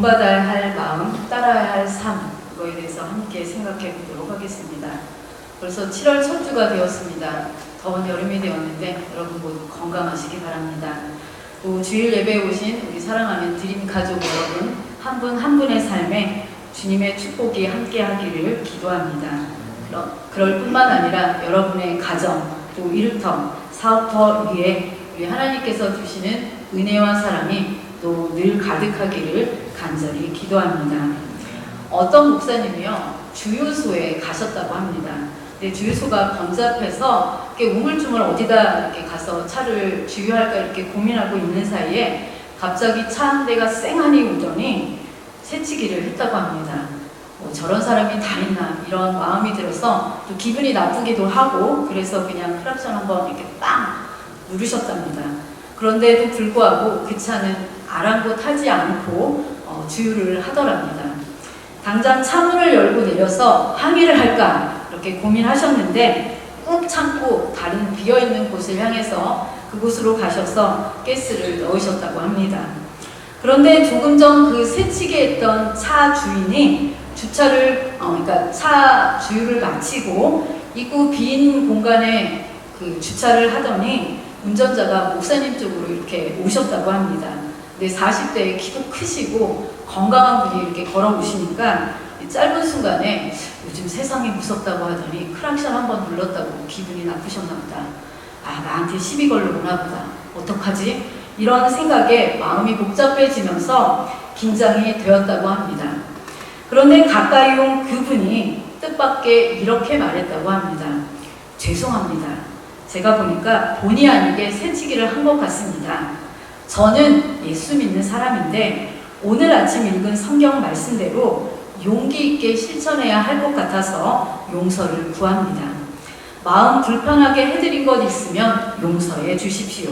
본받아야 할 마음, 따라야 할 삶, 그거에 대해서 함께 생각해 보도록 하겠습니다. 벌써 7월 첫 주가 되었습니다. 더운 여름이 되었는데 여러분 모두 건강하시기 바랍니다. 또 주일 예배에 오신 우리 사랑하는 드림 가족 여러분 한 분 한 분의 삶에 주님의 축복이 함께 하기를 기도합니다. 그럴 뿐만 아니라 여러분의 가정, 또 일터, 사업터 위에 우리 하나님께서 주시는 은혜와 사랑이 또 늘 가득하기를 간절히 기도합니다. 어떤 목사님이요, 주유소에 가셨다고 합니다. 근데 주유소가 번잡해서 이렇게 우물쭈물 어디다 이렇게 가서 차를 주유할까 이렇게 고민하고 있는 사이에 갑자기 차 한 대가 쌩하니 오더니 새치기를 했다고 합니다. 저런 사람이 다 있나 이런 마음이 들어서 또 기분이 나쁘기도 하고 그래서 그냥 클락션 한번 이렇게 빵 누르셨답니다. 그런데도 불구하고 그 차는 아랑곳하지 않고 주유를 하더랍니다. 당장 차문을 열고 내려서 항의를 할까 이렇게 고민하셨는데 꾹 참고 다른 비어있는 곳을 향해서 그곳으로 가셔서 가스를 넣으셨다고 합니다. 그런데 조금 전 그 새치기 했던 차 주인이 주차를 그러니까 차 주유를 마치고 입구 빈 공간에 그 주차를 하더니 운전자가 목사님 쪽으로 이렇게 오셨다고 합니다. 근데 40대에 키도 크시고 건강한 분이 이렇게 걸어오시니까 짧은 순간에 요즘 세상이 무섭다고 하더니 크락션 한번 눌렀다고 기분이 나쁘셨나 보다. 아, 나한테 시비 걸러 오나 보다. 어떡하지? 이런 생각에 마음이 복잡해지면서 긴장이 되었다고 합니다. 그런데 가까이 온 그분이 뜻밖의 이렇게 말했다고 합니다. 죄송합니다. 제가 보니까 본의 아니게 새치기를 한 것 같습니다. 저는 예수 믿는 사람인데 오늘 아침 읽은 성경 말씀대로 용기 있게 실천해야 할 것 같아서 용서를 구합니다. 마음 불편하게 해드린 것 있으면 용서해 주십시오.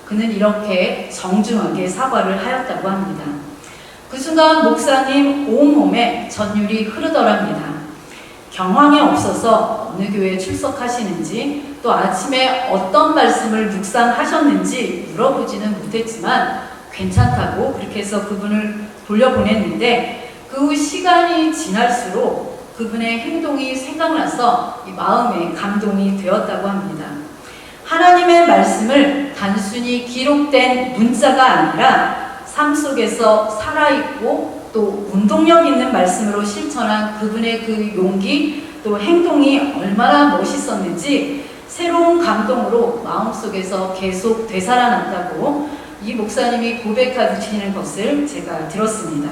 그는 이렇게 정중하게 사과를 하였다고 합니다. 그 순간 목사님 온몸에 전율이 흐르더랍니다. 경황이 없어서 어느 교회에 출석하시는지 또 아침에 어떤 말씀을 묵상하셨는지 물어보지는 못했지만 괜찮다고 그렇게 해서 그분을 돌려보냈는데 그 후 시간이 지날수록 그분의 행동이 생각나서 이 마음에 감동이 되었다고 합니다. 하나님의 말씀을 단순히 기록된 문자가 아니라 삶 속에서 살아있고 또 운동력 있는 말씀으로 실천한 그분의 그 용기 또 행동이 얼마나 멋있었는지 새로운 감동으로 마음속에서 계속 되살아났다고 이 목사님이 고백하시는 것을 제가 들었습니다.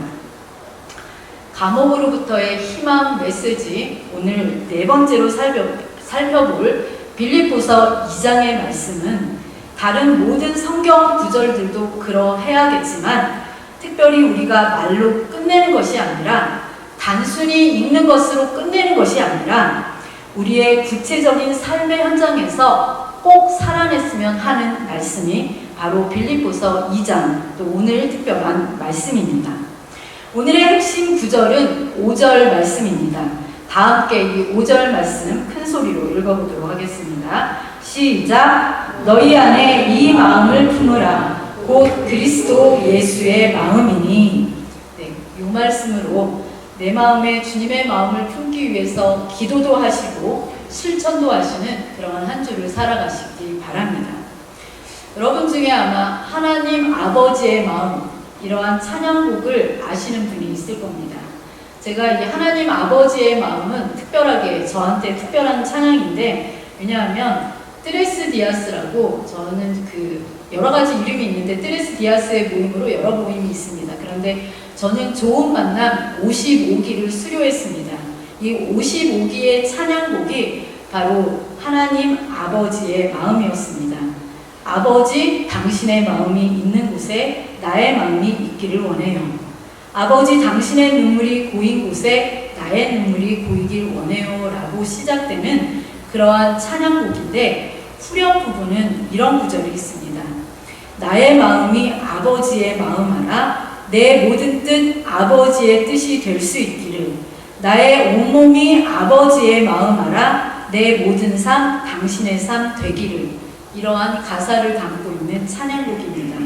감옥으로부터의 희망 메시지, 오늘 네 번째로 살펴볼 빌립보서 2장의 말씀은 다른 모든 성경 구절들도 그러해야겠지만 특별히 우리가 말로 끝내는 것이 아니라 단순히 읽는 것으로 끝내는 것이 아니라 우리의 구체적인 삶의 현장에서 꼭 살아냈으면 하는 말씀이 바로 빌립보서 2장, 또 오늘 특별한 말씀입니다. 오늘의 핵심 구절은 5절 말씀입니다. 다 함께 이 5절 말씀 큰 소리로 읽어보도록 하겠습니다. 시작! 너희 안에 이 마음을 품으라. 곧 그리스도 예수의 마음이니. 네, 이 말씀으로 내 마음에 주님의 마음을 품기 위해서 기도도 하시고 실천도 하시는 그런 한 주를 살아가시기 바랍니다. 여러분 중에 아마 하나님 아버지의 마음, 이러한 찬양곡을 아시는 분이 있을 겁니다. 제가 이 하나님 아버지의 마음은 특별하게 저한테 특별한 찬양인데, 왜냐하면 뜨레스 디아스라고, 저는 그 여러 가지 이름이 있는데 뜨레스 디아스의 모임으로 여러 모임이 있습니다. 그런데 저는 좋은 만남 55기를 수료했습니다. 이 55기의 찬양곡이 바로 하나님 아버지의 마음이었습니다. 아버지, 당신의 마음이 있는 곳에 나의 마음이 있기를 원해요. 아버지, 당신의 눈물이 고인 곳에 나의 눈물이 고이길 원해요 라고 시작되는 그러한 찬양곡인데, 후렴 부분은 이런 구절이 있습니다. 나의 마음이 아버지의 마음 알아 내 모든 뜻 아버지의 뜻이 될 수 있기를. 나의 온몸이 아버지의 마음 알아 내 모든 삶 당신의 삶 되기를. 이러한 가사를 담고 있는 찬양곡입니다.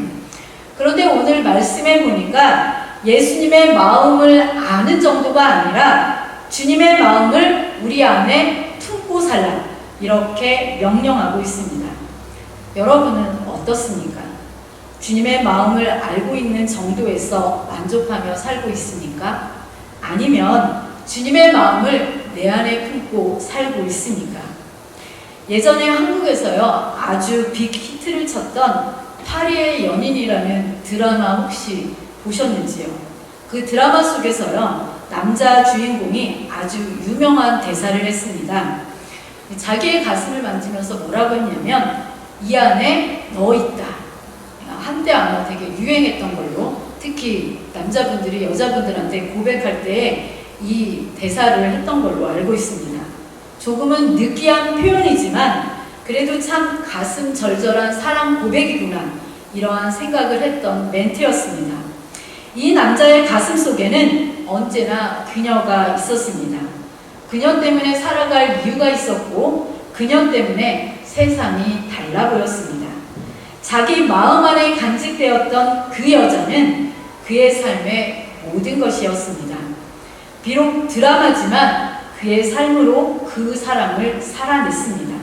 그런데 오늘 말씀해 보니까 예수님의 마음을 아는 정도가 아니라 주님의 마음을 우리 안에 품고 살라, 이렇게 명령하고 있습니다. 여러분은 어떻습니까? 주님의 마음을 알고 있는 정도에서 만족하며 살고 있습니까? 아니면 주님의 마음을 내 안에 품고 살고 있습니까? 예전에 한국에서요, 아주 빅 히트를 쳤던 파리의 연인이라는 드라마 혹시 보셨는지요? 그 드라마 속에서요, 남자 주인공이 아주 유명한 대사를 했습니다. 자기의 가슴을 만지면서 뭐라고 했냐면, 이 안에 너 있다. 한때 아마 되게 유행했던 걸로, 특히 남자분들이 여자분들한테 고백할 때 이 대사를 했던 걸로 알고 있습니다. 조금은 느끼한 표현이지만 그래도 참 가슴 절절한 사랑 고백이구나, 이러한 생각을 했던 멘트였습니다. 이 남자의 가슴 속에는 언제나 그녀가 있었습니다. 그녀 때문에 살아갈 이유가 있었고, 그녀 때문에 세상이 달라 보였습니다. 자기 마음 안에 간직되었던 그 여자는 그의 삶의 모든 것이었습니다. 비록 드라마지만 그의 삶으로 그 사람을 살아냈습니다.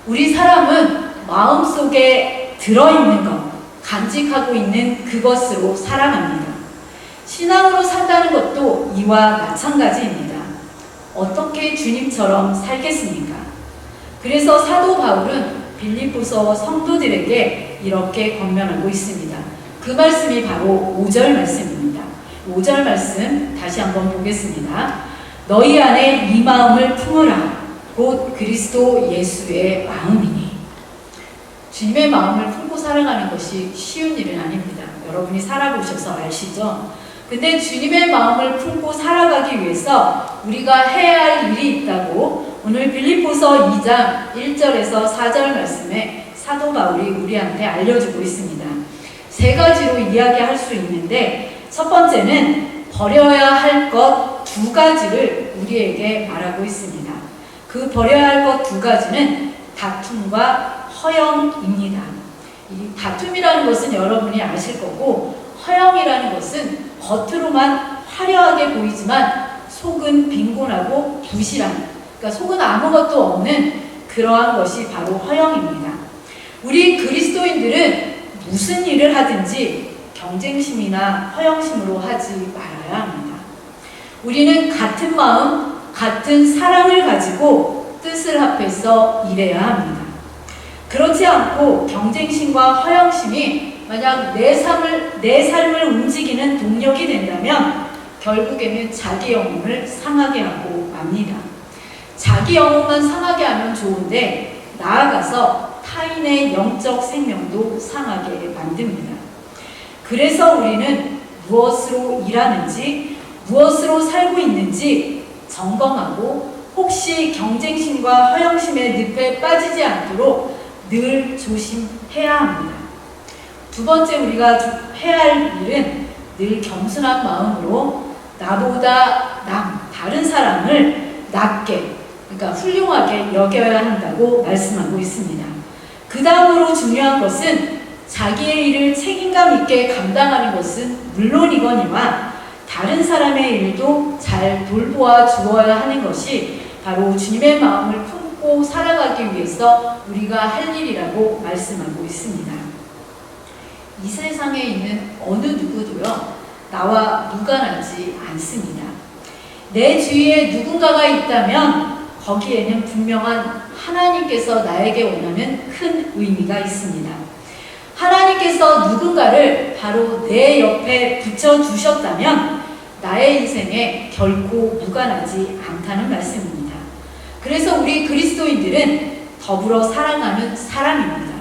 우리 사람은 마음속에 들어있는 것, 간직하고 있는 그것으로 살아갑니다. 신앙으로 산다는 것도 이와 마찬가지입니다. 어떻게 주님처럼 살겠습니까? 그래서 사도 바울은 빌립보서 성도들에게 이렇게 권면하고 있습니다. 그 말씀이 바로 5절 말씀입니다. 5절 말씀 다시 한번 보겠습니다. 너희 안에 이 마음을 품으라. 곧 그리스도 예수의 마음이니. 주님의 마음을 품고 살아가는 것이 쉬운 일은 아닙니다. 여러분이 살아보셔서 아시죠? 근데 주님의 마음을 품고 살아가기 위해서 우리가 해야 할 일이 있다고 오늘 빌립보서 2장 1절에서 4절 말씀에 사도 바울이 우리한테 알려주고 있습니다. 세 가지로 이야기할 수 있는데, 첫 번째는 버려야 할 것 두 가지를 우리에게 말하고 있습니다. 그 버려야 할 것 두 가지는 다툼과 허영입니다. 이 다툼이라는 것은 여러분이 아실 거고, 허영이라는 것은 겉으로만 화려하게 보이지만 속은 빈곤하고 부실한, 그러니까 속은 아무것도 없는 그러한 것이 바로 허영입니다. 우리 그리스도인들은 무슨 일을 하든지 경쟁심이나 허영심으로 하지 말아야 합니다. 우리는 같은 마음, 같은 사랑을 가지고 뜻을 합해서 일해야 합니다. 그렇지 않고 경쟁심과 허영심이 만약 내 삶을 움직이는 동력이 된다면 결국에는 자기 영혼을 상하게 하고 맙니다. 자기 영혼만 상하게 하면 좋은데 나아가서 타인의 영적 생명도 상하게 만듭니다. 그래서 우리는 무엇으로 일하는지, 무엇으로 살고 있는지 점검하고 혹시 경쟁심과 허영심의 늪에 빠지지 않도록 늘 조심해야 합니다. 두 번째 우리가 해야 할 일은 늘 겸손한 마음으로 나보다 다른 사람을 낮게, 그러니까 훌륭하게 여겨야 한다고 말씀하고 있습니다. 그 다음으로 중요한 것은 자기의 일을 책임감 있게 감당하는 것은 물론이거니와 다른 사람의 일도 잘 돌보아 주어야 하는 것이 바로 주님의 마음을 품고 살아가기 위해서 우리가 할 일이라고 말씀하고 있습니다. 이 세상에 있는 어느 누구도요, 나와 무관하지 않습니다. 내 주위에 누군가가 있다면 거기에는 분명한 하나님께서 나에게 원하는 큰 의미가 있습니다. 하나님께서 누군가를 바로 내 옆에 붙여주셨다면 나의 인생에 결코 무관하지 않다는 말씀입니다. 그래서 우리 그리스도인들은 더불어 살아가는 사람입니다.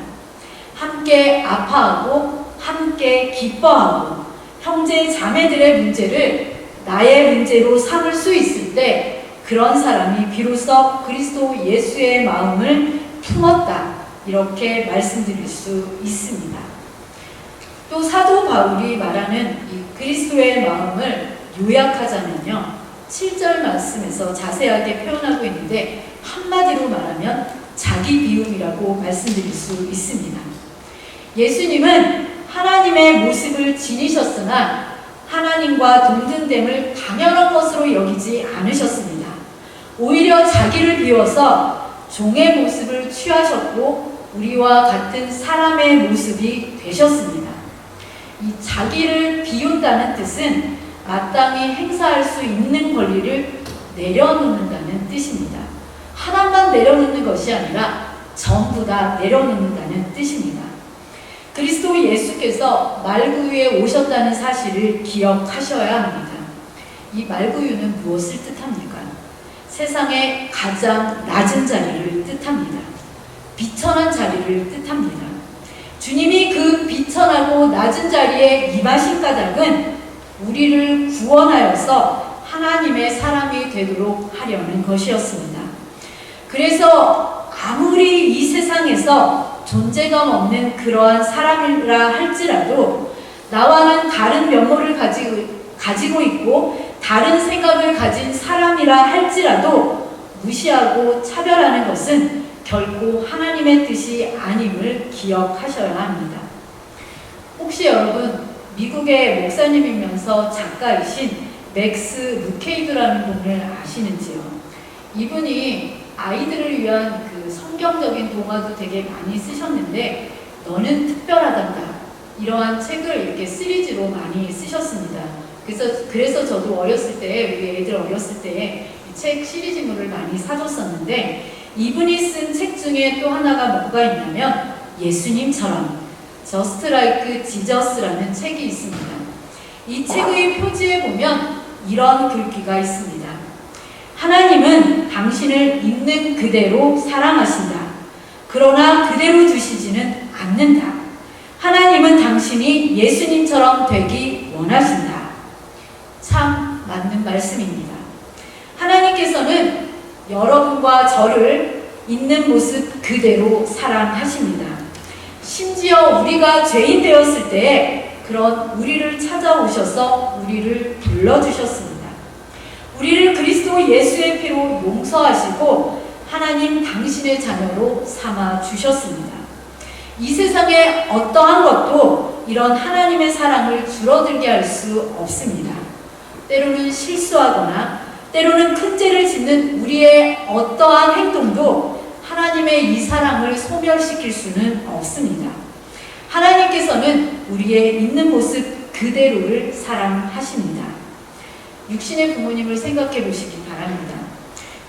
함께 아파하고 함께 기뻐하고 형제 자매들의 문제를 나의 문제로 삼을 수 있을 때 그런 사람이 비로소 그리스도 예수의 마음을 품었다, 이렇게 말씀드릴 수 있습니다. 또 사도 바울이 말하는 이 그리스도의 마음을 요약하자면요, 7절 말씀에서 자세하게 표현하고 있는데 한마디로 말하면 자기 비움이라고 말씀드릴 수 있습니다. 예수님은 하나님의 모습을 지니셨으나 하나님과 동등됨을 당연한 것으로 여기지 않으셨습니다. 오히려 자기를 비워서 종의 모습을 취하셨고 우리와 같은 사람의 모습이 되셨습니다. 이 자기를 비운다는 뜻은 마땅히 행사할 수 있는 권리를 내려놓는다는 뜻입니다. 하나만 내려놓는 것이 아니라 전부 다 내려놓는다는 뜻입니다. 그리스도 예수께서 말구유에 오셨다는 사실을 기억하셔야 합니다. 이 말구유는 무엇을 뜻합니까? 세상의 가장 낮은 자리를 뜻합니다. 비천한 자리를 뜻합니다. 주님이 그 비천하고 낮은 자리에 임하신 까닭은 우리를 구원하여서 하나님의 사람이 되도록 하려는 것이었습니다. 그래서 아무리 이 세상에서 존재감 없는 그러한 사람이라 할지라도 나와는 다른 면모를 가지고 있고 다른 생각을 가진 사람이라 할지라도 무시하고 차별하는 것은 결코 하나님의 뜻이 아님을 기억하셔야 합니다. 혹시 여러분 미국의 목사님이면서 작가이신 맥스 루케이드라는 분을 아시는지요? 이분이 아이들을 위한 그 성경적인 동화도 되게 많이 쓰셨는데 너는 특별하단다 이러한 책을 이렇게 시리즈로 많이 쓰셨습니다. 그래서 저도 어렸을 때 우리 애들 어렸을 때 이 책 시리즈물을 많이 사줬었는데 이분이 쓴 책 중에 또 하나가 뭐가 있냐면 예수님처럼 Just Like Jesus라는 책이 있습니다. 이 책의 표지에 보면 이런 글귀가 있습니다. 하나님은 당신을 있는 그대로 사랑하신다. 그러나 그대로 두시지는 않는다. 하나님은 당신이 예수님처럼 되기 원하신다. 참 맞는 말씀입니다. 하나님께서는 여러분과 저를 있는 모습 그대로 사랑하십니다. 심지어 우리가 죄인 되었을 때 그런 우리를 찾아오셔서 우리를 불러주셨습니다. 우리를 그리스도 예수의 피로 용서하시고 하나님 당신의 자녀로 삼아 주셨습니다. 이 세상에 어떠한 것도 이런 하나님의 사랑을 줄어들게 할 수 없습니다. 때로는 실수하거나 때로는 큰 죄를 짓는 우리의 어떠한 행동도 하나님의 이 사랑을 소멸시킬 수는 없습니다. 하나님께서는 우리의 있는 모습 그대로를 사랑하십니다. 육신의 부모님을 생각해 보시기 바랍니다.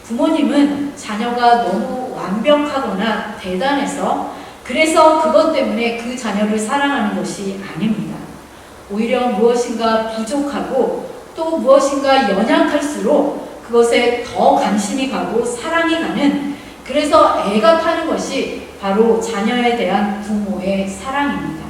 부모님은 자녀가 너무 완벽하거나 대단해서 그래서 그것 때문에 그 자녀를 사랑하는 것이 아닙니다. 오히려 무엇인가 부족하고 또 무엇인가 연약할수록 그것에 더 관심이 가고 사랑이 가는 그래서 애가 타는 것이 바로 자녀에 대한 부모의 사랑입니다.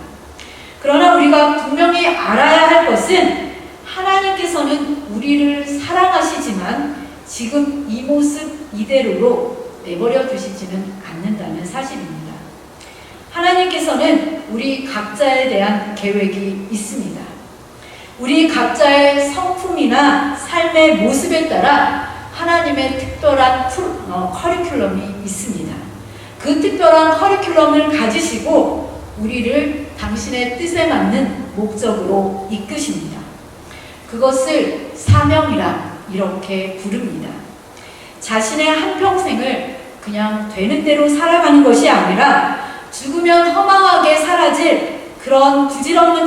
그러나 우리가 분명히 알아야 할 것은 하나님께서는 우리를 사랑하시지만 지금 이 모습 이대로로 내버려 두시지는 않는다는 사실입니다. 하나님께서는 우리 각자에 대한 계획이 있습니다. 우리 각자의 성품이나 삶의 모습에 따라 하나님의 특별한 커리큘럼이 있습니다. 그 특별한 커리큘럼을 가지시고 우리를 당신의 뜻에 맞는 목적으로 이끄십니다. 그것을 사명이라 이렇게 부릅니다. 자신의 한평생을 그냥 되는 대로 살아가는 것이 아니라 죽으면 허망하게 사라질 그런 부질없는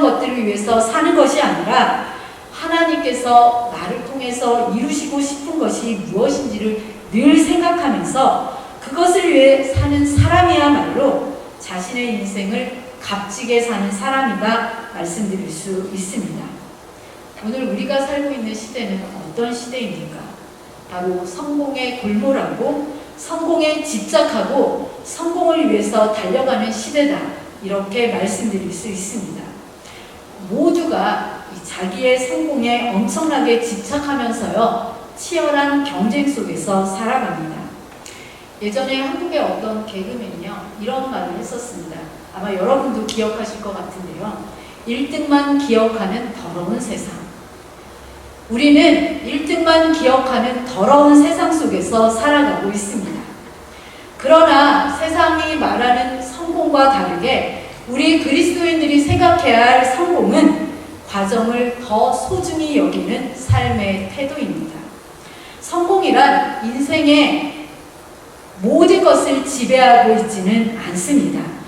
것들을 위해서 사는 것이 아니라 하나님께서 나를 통해서 이루시고 싶은 것이 무엇인지를 늘 생각하면서 그것을 위해 사는 사람이야말로 자신의 인생을 값지게 사는 사람이다 말씀드릴 수 있습니다. 오늘 우리가 살고 있는 시대는 어떤 시대입니까? 바로 성공에 골몰하고 성공에 집착하고 성공을 위해서 달려가는 시대다 이렇게 말씀드릴 수 있습니다. 모두가 자기의 성공에 엄청나게 집착하면서요 치열한 경쟁 속에서 살아갑니다. 예전에 한국의 어떤 개그맨이요 이런 말을 했었습니다. 아마 여러분도 기억하실 것 같은데요. 1등만 기억하는 더러운 세상. 우리는 1등만 기억하는 더러운 세상 속에서 살아가고 있습니다. 그러나 세상이 말하는 성공과 다르게 우리 그리스도인들이 생각해야 할 성공은 과정을 더 소중히 여기는 삶의 태도입니다. 성공이란 인생의 모든 것을 지배하고 있지는 않습니다.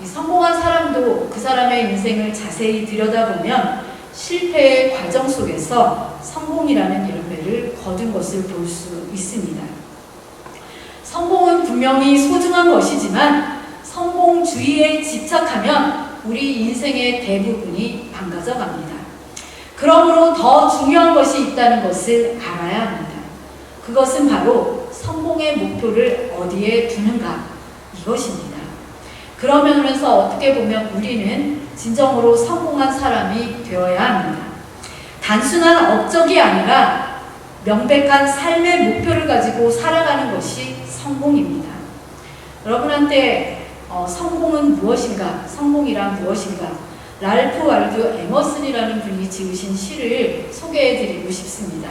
성공한 사람도 그 사람의 인생을 자세히 들여다보면 실패의 과정 속에서 성공이라는 열매를 거둔 것을 볼 수 있습니다. 성공은 분명히 소중한 것이지만 성공주의에 집착하면 우리 인생의 대부분이 망가져 갑니다. 그러므로 더 중요한 것이 있다는 것을 알아야 합니다. 그것은 바로 성공의 목표를 어디에 두는가 이것입니다. 그러면서 어떻게 보면 우리는 진정으로 성공한 사람이 되어야 합니다. 단순한 업적이 아니라 명백한 삶의 목표를 가지고 살아가는 것이 성공입니다. 여러분한테 성공은 무엇인가? 성공이란 무엇인가? 랄프 waldo 에머슨이라는 분이 지으신 시를 소개해드리고 싶습니다.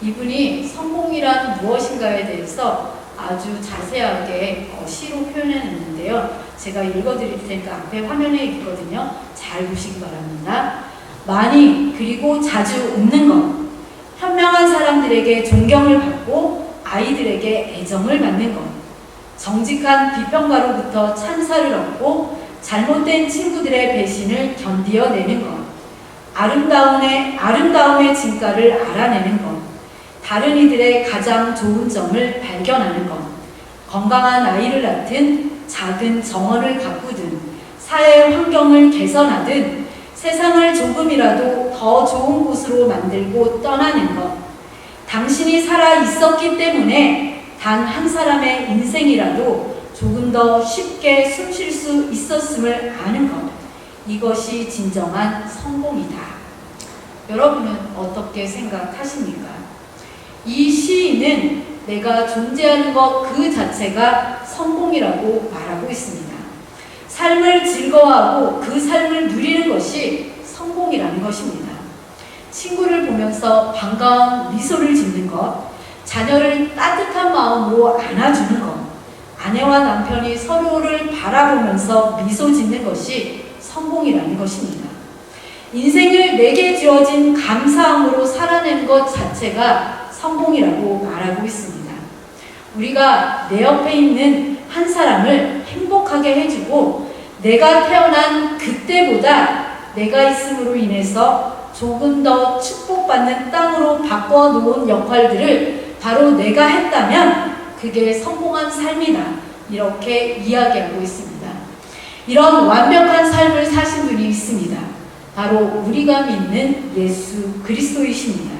이분이 성공이란 무엇인가에 대해서 아주 자세하게 시로 표현해냈는데요. 제가 읽어드릴 테니까 앞에 화면에 있거든요. 잘 보시기 바랍니다. 많이 그리고 자주 웃는 것, 현명한 사람들에게 존경을 받고 아이들에게 애정을 받는 것, 정직한 비평가로부터 찬사를 얻고 잘못된 친구들의 배신을 견디어내는 것, 아름다움의 진가를 알아내는 것, 다른 이들의 가장 좋은 점을 발견하는 것, 건강한 아이를 낳든 작은 정원을 가꾸든 사회 환경을 개선하든 세상을 조금이라도 더 좋은 곳으로 만들고 떠나는 것, 당신이 살아 있었기 때문에 단 한 사람의 인생이라도 조금 더 쉽게 숨 쉴 수 있었음을 아는 것, 이것이 진정한 성공이다. 여러분은 어떻게 생각하십니까? 이 시인은 내가 존재하는 것 그 자체가 성공이라고 말하고 있습니다. 삶을 즐거워하고 그 삶을 누리는 것이 성공이라는 것입니다. 친구를 보면서 반가운 미소를 짓는 것, 자녀를 따뜻한 마음으로 안아주는 것, 아내와 남편이 서로를 바라보면서 미소 짓는 것이 성공이라는 것입니다. 인생을 내게 주어진 감사함으로 살아낸 것 자체가 성공이라고 말하고 있습니다. 우리가 내 옆에 있는 한 사람을 행복하게 해주고 내가 태어난 그때보다 내가 있음으로 인해서 조금 더 축복받는 땅으로 바꿔놓은 역할들을 바로 내가 했다면 그게 성공한 삶이다. 이렇게 이야기하고 있습니다. 이런 완벽한 삶을 사신 분이 있습니다. 바로 우리가 믿는 예수 그리스도이십니다.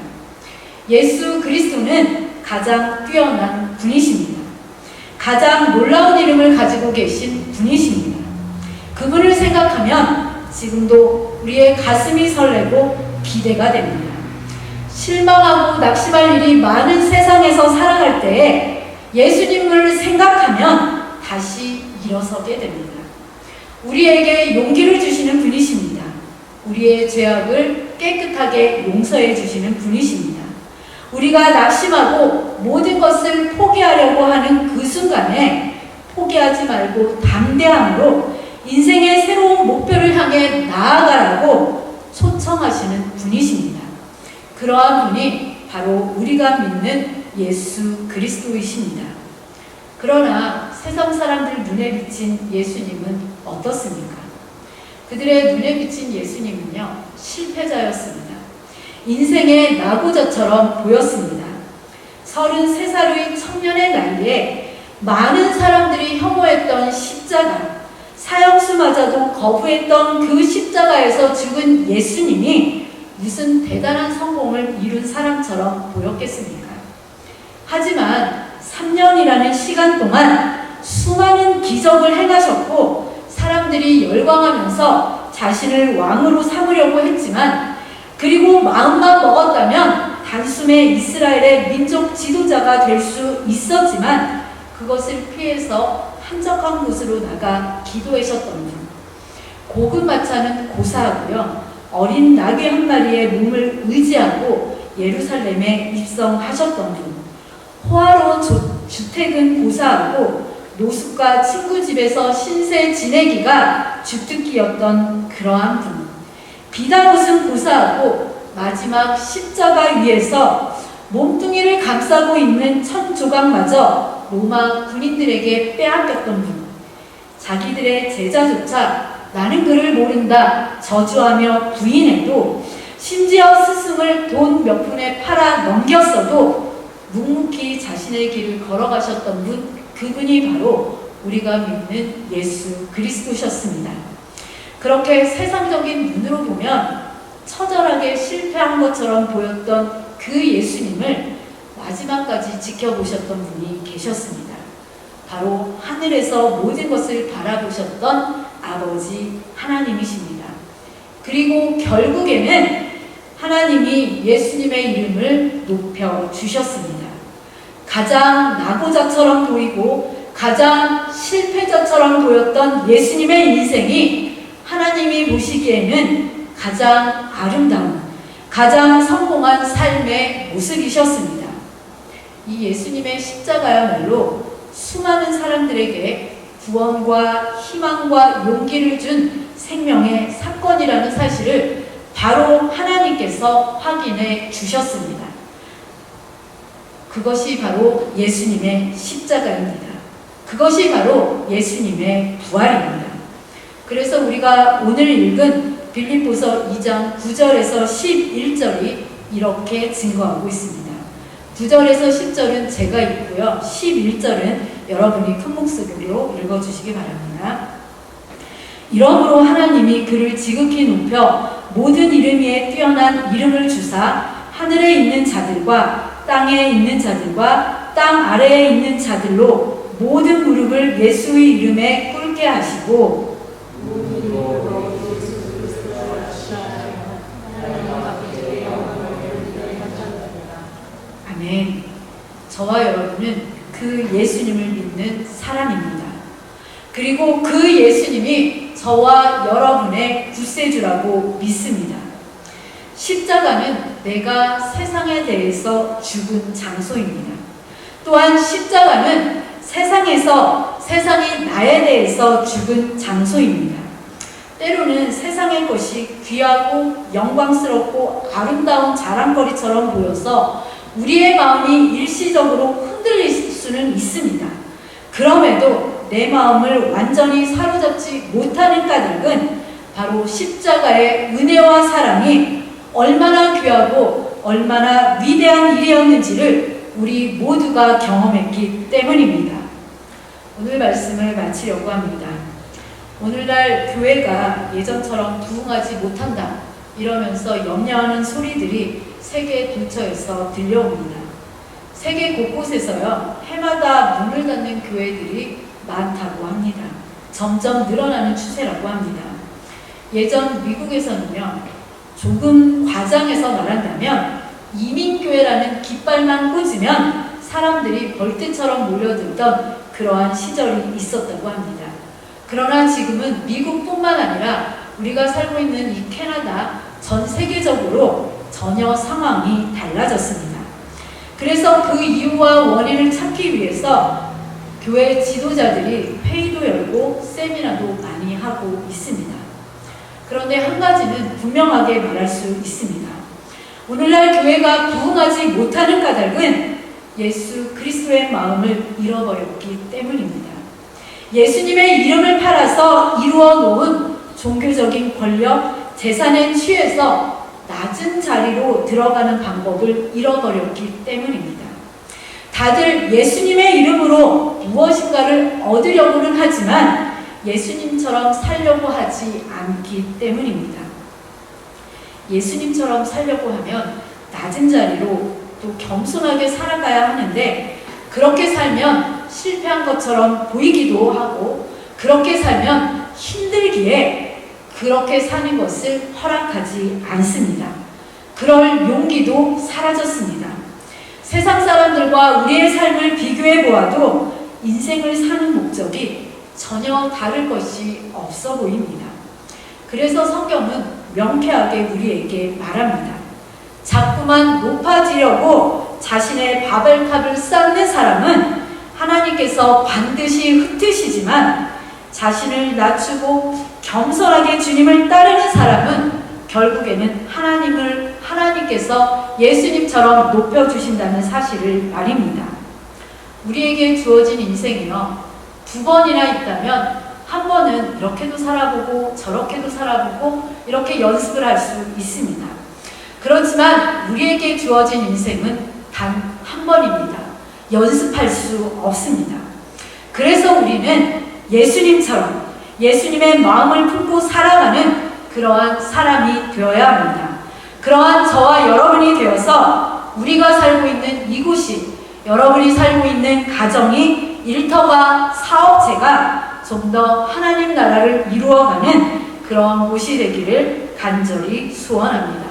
예수 그리스도는 가장 뛰어난 분이십니다. 가장 놀라운 이름을 가지고 계신 분이십니다. 그분을 생각하면 지금도 우리의 가슴이 설레고 기대가 됩니다. 실망하고 낙심할 일이 많은 세상에서 살아갈 때에 예수님을 생각하면 다시 일어서게 됩니다. 우리에게 용기를 주시는 분이십니다. 우리의 죄악을 깨끗하게 용서해 주시는 분이십니다. 우리가 낙심하고 모든 것을 포기하려고 하는 그 순간에 포기하지 말고 담대함으로 인생의 새로운 목표를 향해 나아가라고 초청하시는 분이십니다. 그러한 분이 바로 우리가 믿는 예수 그리스도이십니다. 그러나 세상 사람들 눈에 비친 예수님은 어떻습니까? 그들의 눈에 비친 예수님은요, 실패자였습니다. 인생의 낙오자처럼 보였습니다. 33살의 청년의 나이에 많은 사람들이 혐오했던 십자가, 사형수마저도 거부했던 그 십자가에서 죽은 예수님이 무슨 대단한 성공을 이룬 사람처럼 보였겠습니까? 하지만 3년이라는 시간 동안 수많은 기적을 행하셨고 사람들이 열광하면서 자신을 왕으로 삼으려고 했지만, 그리고 마음만 먹었다면 단숨에 이스라엘의 민족 지도자가 될 수 있었지만 그것을 피해서 한적한 곳으로 나가 기도하셨던 분, 고급 마차는 고사하고요, 어린 나귀 한 마리의 몸을 의지하고 예루살렘에 입성하셨던 분, 호화로운 주택은 고사하고 노숙과 친구 집에서 신세 지내기가 주특기였던 그러한 분, 비단옷은 고사하고 마지막 십자가 위에서 몸뚱이를 감싸고 있는 천 조각마저 로마 군인들에게 빼앗겼던 분, 자기들의 제자조차 나는 그를 모른다 저주하며 부인해도, 심지어 스승을 돈 몇 푼에 팔아 넘겼어도 묵묵히 자신의 길을 걸어가셨던 분, 그분이 바로 우리가 믿는 예수 그리스도셨습니다. 그렇게 세상적인 눈으로 보면 처절하게 실패한 것처럼 보였던 그 예수님을 마지막까지 지켜보셨던 분이 계셨습니다. 바로 하늘에서 모든 것을 바라보셨던 아버지 하나님이십니다. 그리고 결국에는 하나님이 예수님의 이름을 높여주셨습니다. 가장 낙오자처럼 보이고 가장 실패자처럼 보였던 예수님의 인생이 하나님이 보시기에는 가장 아름다운, 가장 성공한 삶의 모습이셨습니다. 이 예수님의 십자가야말로 수많은 사람들에게 구원과 희망과 용기를 준 생명의 사건이라는 사실을 바로 하나님께서 확인해 주셨습니다. 그것이 바로 예수님의 십자가입니다. 그것이 바로 예수님의 부활입니다. 그래서 우리가 오늘 읽은 빌립보서 2장 9절에서 11절이 이렇게 증거하고 있습니다. 9절에서 10절은 제가 읽고요. 11절은 여러분이 큰 목소리로 읽어주시기 바랍니다. 이러므로 하나님이 그를 지극히 높여 모든 이름 위에 뛰어난 이름을 주사 하늘에 있는 자들과 땅에 있는 자들과 땅 아래에 있는 자들로 모든 무릎을 예수의 이름에 꿇게 하시고, 아멘. 저와 여러분은 그 예수님을 믿는 사람입니다. 그리고 그 예수님이 저와 여러분의 구세주라고 믿습니다. 십자가는 내가 세상에 대해서 죽은 장소입니다. 또한 십자가는 세상에서 세상이 나에 대해서 죽은 장소입니다. 때로는 세상의 것이 귀하고 영광스럽고 아름다운 자랑거리처럼 보여서 우리의 마음이 일시적으로 흔들릴 수는 있습니다. 그럼에도 내 마음을 완전히 사로잡지 못하는 까닭은 바로 십자가의 은혜와 사랑이 얼마나 귀하고 얼마나 위대한 일이었는지를 우리 모두가 경험했기 때문입니다. 오늘 말씀을 마치려고 합니다. 오늘날 교회가 예전처럼 부흥하지 못한다 이러면서 염려하는 소리들이 세계 근처에서 들려옵니다. 세계 곳곳에서요, 해마다 문을 닫는 교회들이 많다고 합니다. 점점 늘어나는 추세라고 합니다. 예전 미국에서는요, 조금 과장해서 말한다면 이민교회라는 깃발만 꽂으면 사람들이 벌떼처럼 몰려들던 그러한 시절이 있었다고 합니다. 그러나 지금은 미국뿐만 아니라 우리가 살고 있는 이 캐나다 전 세계적으로 전혀 상황이 달라졌습니다. 그래서 그 이유와 원인을 찾기 위해서 교회 지도자들이 회의도 열고 세미나도 많이 하고 있습니다. 그런데 한 가지는 분명하게 말할 수 있습니다. 오늘날 교회가 부흥하지 못하는 까닭은 예수 그리스도의 마음을 잃어버렸기 때문입니다. 예수님의 이름을 팔아서 이루어 놓은 종교적인 권력, 재산에 취해서 낮은 자리로 들어가는 방법을 잃어버렸기 때문입니다. 다들 예수님의 이름으로 무엇인가를 얻으려고는 하지만 예수님처럼 살려고 하지 않기 때문입니다. 예수님처럼 살려고 하면 낮은 자리로 또 겸손하게 살아가야 하는데, 그렇게 살면 실패한 것처럼 보이기도 하고, 그렇게 살면 힘들기에 그렇게 사는 것을 허락하지 않습니다. 그럴 용기도 사라졌습니다. 세상 사람들과 우리의 삶을 비교해 보아도 인생을 사는 목적이 전혀 다를 것이 없어 보입니다. 그래서 성경은 명쾌하게 우리에게 말합니다. 자꾸만 높아지려고 자신의 바벨탑을 쌓는 사람은 하나님께서 반드시 흩으시지만, 자신을 낮추고 겸손하게 주님을 따르는 사람은 결국에는 하나님께서 예수님처럼 높여주신다는 사실을 말입니다. 우리에게 주어진 인생이요, 두 번이나 있다면 한 번은 이렇게도 살아보고 저렇게도 살아보고 이렇게 연습을 할 수 있습니다. 그렇지만 우리에게 주어진 인생은 단 한 번입니다. 연습할 수 없습니다. 그래서 우리는 예수님처럼 예수님의 마음을 품고 살아가는 그러한 사람이 되어야 합니다. 그러한 저와 여러분이 되어서 우리가 살고 있는 이곳이, 여러분이 살고 있는 가정이, 일터가, 사업체가 좀 더 하나님 나라를 이루어가는 그런 곳이 되기를 간절히 소원합니다.